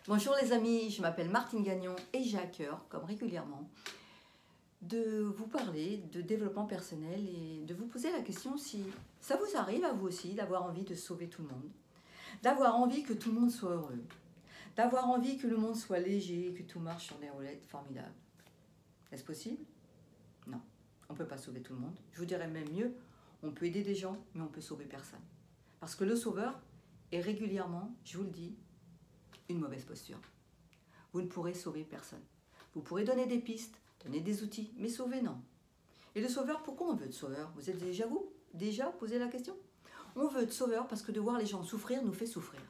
Bonjour les amis, je m'appelle Martine Gagnon et j'ai à cœur, comme régulièrement, de vous parler de développement personnel et de vous poser la question si ça vous arrive à vous aussi d'avoir envie de sauver tout le monde, d'avoir envie que tout le monde soit heureux, d'avoir envie que le monde soit léger, que tout marche sur des roulettes formidables. Est-ce possible? Non, on ne peut pas sauver tout le monde. Je vous dirais même mieux, on peut aider des gens, mais on peut sauver personne. Parce que le sauveur est régulièrement, je vous le dis, une mauvaise posture. Vous ne pourrez sauver personne. Vous pourrez donner des pistes, donner des outils, mais sauver, non. Et le sauveur, pourquoi on veut de sauveur? Vous êtes déjà posé la question? On veut de sauveur parce que de voir les gens souffrir nous fait souffrir.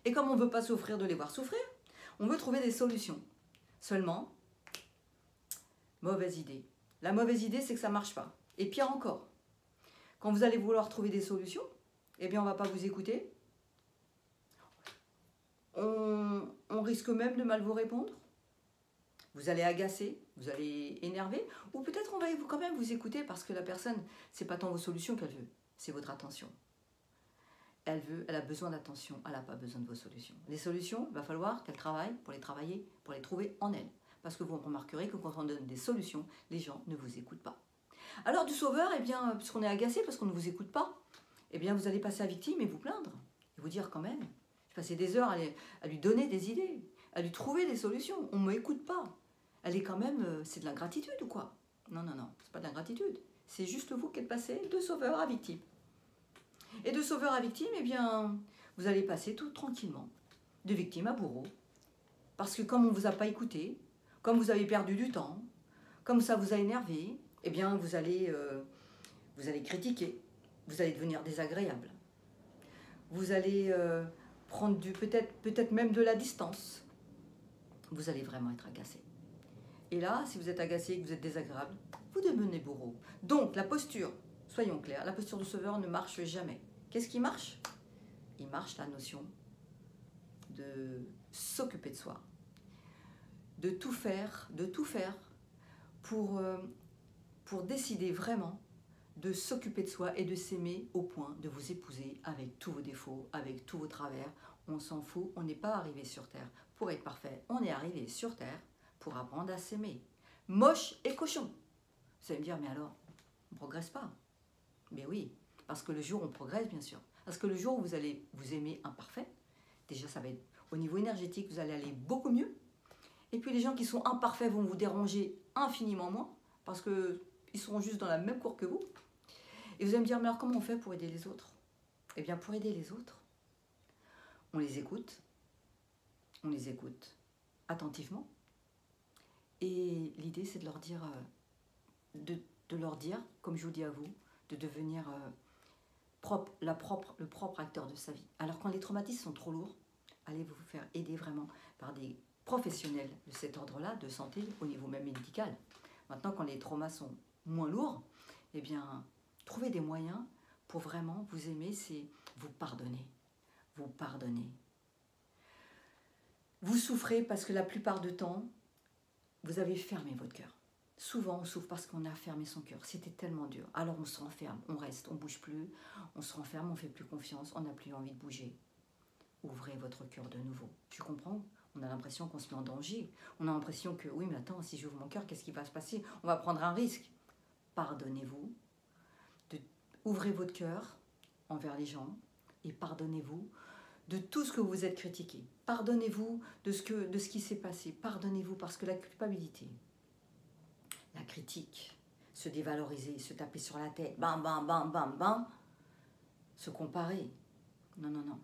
Et comme on ne veut pas souffrir de les voir souffrir, on veut trouver des solutions. Seulement, mauvaise idée. La mauvaise idée, c'est que ça ne marche pas. Et pire encore, quand vous allez vouloir trouver des solutions, eh bien on ne va pas vous écouter. On risque même de mal vous répondre. Vous allez agacer, vous allez énerver, ou peut-être on va quand même vous écouter parce que la personne, c'est pas tant vos solutions qu'elle veut, c'est votre attention. Elle a besoin d'attention, elle n'a pas besoin de vos solutions. Les solutions, il va falloir qu'elle travaille pour les travailler, pour les trouver en elle. Parce que vous remarquerez que quand on donne des solutions, les gens ne vous écoutent pas. Alors du sauveur, eh bien, puisqu'on est agacé parce qu'on ne vous écoute pas, eh bien vous allez passer à victime et vous plaindre. Et vous dire quand même, je passais des heures à lui donner des idées, à lui trouver des solutions. On ne m'écoute pas. Elle est quand même, c'est de l'ingratitude ou quoi? Non, non, non, c'est pas de l'ingratitude. C'est juste vous qui êtes passé de sauveur à victime. Et de sauveur à victime, eh bien, vous allez passer tout tranquillement, de victime à bourreau. Parce que comme on ne vous a pas écouté, comme vous avez perdu du temps, comme ça vous a énervé, eh bien, vous allez critiquer, vous allez devenir désagréable. Vous allez prendre peut-être même de la distance. Vous allez vraiment être agacé. Et là, si vous êtes agacé et que vous êtes désagréable, vous devenez bourreau. Donc, la posture, soyons clairs, la posture du sauveur ne marche jamais. Qu'est-ce qui marche? Il marche la notion de s'occuper de soi, de tout faire pour décider vraiment de s'occuper de soi et de s'aimer au point de vous épouser avec tous vos défauts, avec tous vos travers. On s'en fout, on n'est pas arrivé sur Terre pour être parfait, on est arrivé sur Terre pour apprendre à s'aimer. Moche et cochon. Vous allez me dire, mais alors, on ne progresse pas. Mais oui, parce que le jour où on progresse, bien sûr, parce que le jour où vous allez vous aimer imparfait, déjà ça va être au niveau énergétique, vous allez aller beaucoup mieux. Et puis les gens qui sont imparfaits vont vous déranger infiniment moins, parce qu'ils seront juste dans la même cour que vous. Et vous allez me dire, mais alors comment on fait pour aider les autres? Eh bien, pour aider les autres, on les écoute attentivement. Et l'idée, c'est de leur dire, comme je vous dis à vous, de devenir le propre acteur de sa vie. Alors quand les traumatismes sont trop lourds, allez vous faire aider vraiment par des professionnels de cet ordre-là, de santé, au niveau même médical. Maintenant, quand les traumas sont moins lourds, eh bien, trouvez des moyens pour vraiment vous aimer, c'est vous pardonner. Vous pardonner. Vous souffrez parce que la plupart du temps, vous avez fermé votre cœur. Souvent, on souffre parce qu'on a fermé son cœur. C'était tellement dur. Alors, on se renferme, on reste, on ne bouge plus. On se renferme, on ne fait plus confiance, on n'a plus envie de bouger. Ouvrez votre cœur de nouveau. Tu comprends? On a l'impression qu'on se met en danger. On a l'impression que, oui, mais attends, si j'ouvre mon cœur, qu'est-ce qui va se passer? On va prendre un risque. Pardonnez-vous. Ouvrez votre cœur envers les gens et pardonnez-vous de tout ce que vous êtes critiqué. Pardonnez-vous de ce qui s'est passé. Pardonnez-vous parce que la culpabilité, la critique, se dévaloriser, se taper sur la tête, bam, bam, bam, bam, bam, se comparer. Non, non, non.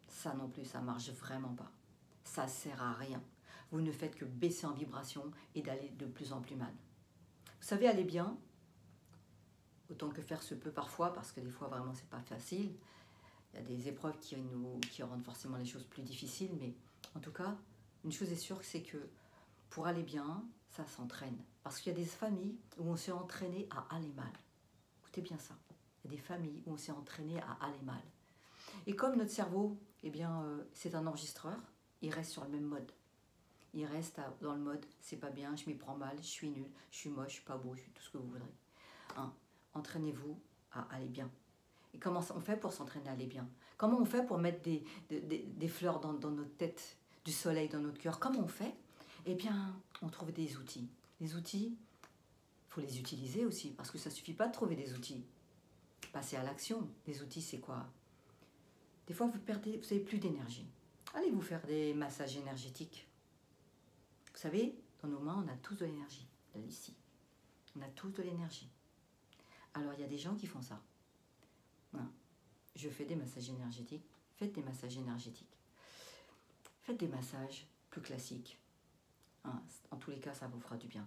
Ça non plus, ça marche vraiment pas. Ça sert à rien. Vous ne faites que baisser en vibration et d'aller de plus en plus mal. Vous savez, aller bien, autant que faire se peut parfois, parce que des fois vraiment c'est pas facile. Il y a des épreuves qui rendent forcément les choses plus difficiles, mais en tout cas, une chose est sûre, c'est que pour aller bien, ça s'entraîne. Parce qu'il y a des familles où on s'est entraîné à aller mal. Écoutez bien ça. Il y a des familles où on s'est entraîné à aller mal. Et comme notre cerveau, eh bien, c'est un enregistreur, il reste sur le même mode. Il reste dans le mode, c'est pas bien, je m'y prends mal, je suis nul, je suis moche, je suis pas beau, je suis tout ce que vous voudrez. Entraînez-vous à aller bien. Et comment on fait pour s'entraîner à aller bien? Comment on fait pour mettre des fleurs dans notre tête, du soleil dans notre cœur? Comment on fait? Eh bien, on trouve des outils. Les outils, il faut les utiliser aussi, parce que ça ne suffit pas de trouver des outils. Passer à l'action. Les outils, c'est quoi? Des fois, vous n'avez plus d'énergie. Allez vous faire des massages énergétiques. Vous savez, dans nos mains, on a tous de l'énergie. Là, ici. On a tous de l'énergie. Alors, il y a des gens qui font ça. Voilà. Je fais des massages énergétiques. Faites des massages énergétiques. Faites des massages plus classiques. Hein, en tous les cas, ça vous fera du bien.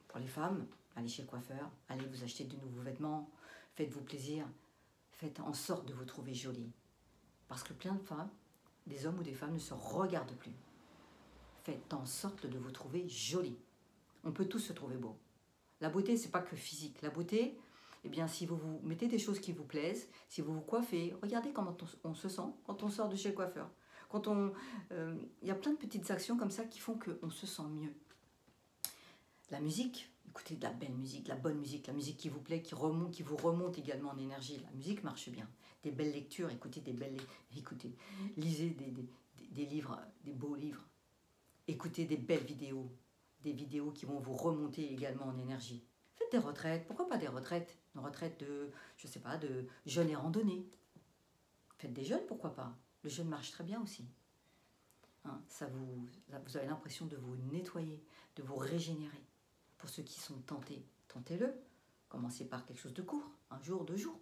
Pour les femmes, allez chez le coiffeur, allez vous acheter de nouveaux vêtements, faites-vous plaisir, faites en sorte de vous trouver jolie. Parce que plein de femmes, des hommes ou des femmes ne se regardent plus. Faites en sorte de vous trouver jolie. On peut tous se trouver beau. La beauté, c'est pas que physique. La beauté, eh bien, si vous vous mettez des choses qui vous plaisent, si vous vous coiffez, regardez comment on se sent quand on sort de chez le coiffeur. Il y a plein de petites actions comme ça qui font qu'on se sent mieux. La musique, écoutez de la belle musique, de la bonne musique, la musique qui vous plaît, qui vous remonte également en énergie. La musique marche bien. Des belles lectures, écoutez, lisez des livres, des beaux livres. Écoutez des belles vidéos, des vidéos qui vont vous remonter également en énergie. Faites des retraites, pourquoi pas des retraites? Une retraite de, je sais pas, de jeûne et randonnée. Faites des jeûnes, pourquoi pas? Le jeûne marche très bien aussi. Hein, vous avez l'impression de vous nettoyer, de vous régénérer. Pour ceux qui sont tentés, tentez-le. Commencez par quelque chose de court, 1 jour, 2 jours.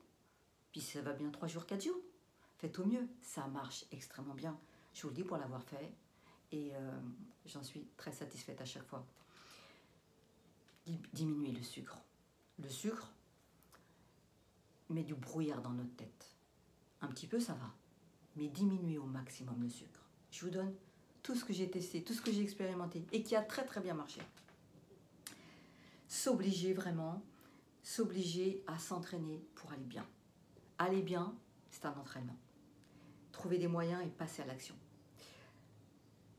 Puis si ça va bien 3 jours, 4 jours. Faites au mieux, ça marche extrêmement bien. Je vous le dis pour l'avoir fait et j'en suis très satisfaite à chaque fois. Diminuez le sucre. Le sucre met du brouillard dans notre tête. Un petit peu, ça va. Mais diminuez au maximum le sucre. Je vous donne tout ce que j'ai testé, tout ce que j'ai expérimenté et qui a très très bien marché. S'obliger vraiment, s'obliger à s'entraîner pour aller bien. Aller bien, c'est un entraînement. Trouver des moyens et passer à l'action.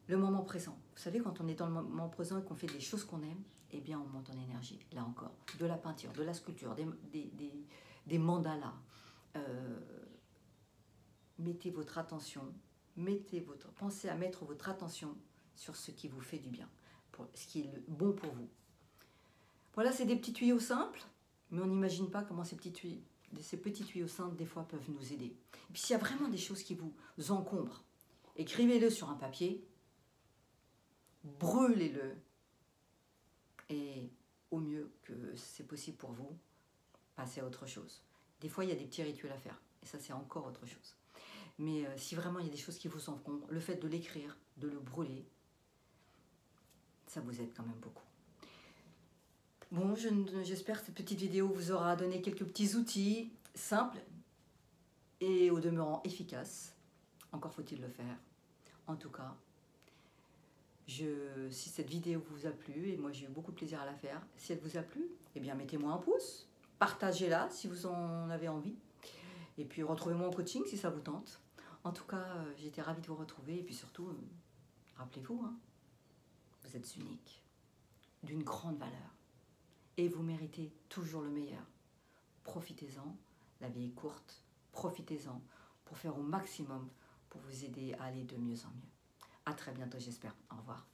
Le moment présent. Vous savez, quand on est dans le moment présent et qu'on fait des choses qu'on aime, eh bien, on monte en énergie. Là encore, de la peinture, de la sculpture, des mandalas. Mettez votre attention, pensez à mettre votre attention sur ce qui vous fait du bien, ce qui est bon pour vous. Voilà, c'est des petits tuyaux simples, mais on n'imagine pas comment ces petits tuyaux simples, des fois, peuvent nous aider. Et puis, s'il y a vraiment des choses qui vous encombrent, écrivez-le sur un papier, brûlez-le, et au mieux que c'est possible pour vous, passez à autre chose. Des fois, il y a des petits rituels à faire, et ça, c'est encore autre chose. Mais si vraiment il y a des choses qui vous encombrent, le fait de l'écrire, de le brûler, ça vous aide quand même beaucoup. Bon, j'espère que cette petite vidéo vous aura donné quelques petits outils simples et au demeurant efficaces. Encore faut-il le faire. En tout cas, si cette vidéo vous a plu, et moi j'ai eu beaucoup de plaisir à la faire, si elle vous a plu, eh bien mettez-moi un pouce, partagez-la si vous en avez envie, et puis retrouvez-moi en coaching si ça vous tente. En tout cas, j'étais ravie de vous retrouver, et puis surtout, rappelez-vous, hein, vous êtes unique, d'une grande valeur. Et vous méritez toujours le meilleur. Profitez-en, la vie est courte, profitez-en pour faire au maximum pour vous aider à aller de mieux en mieux. À très bientôt, j'espère. Au revoir.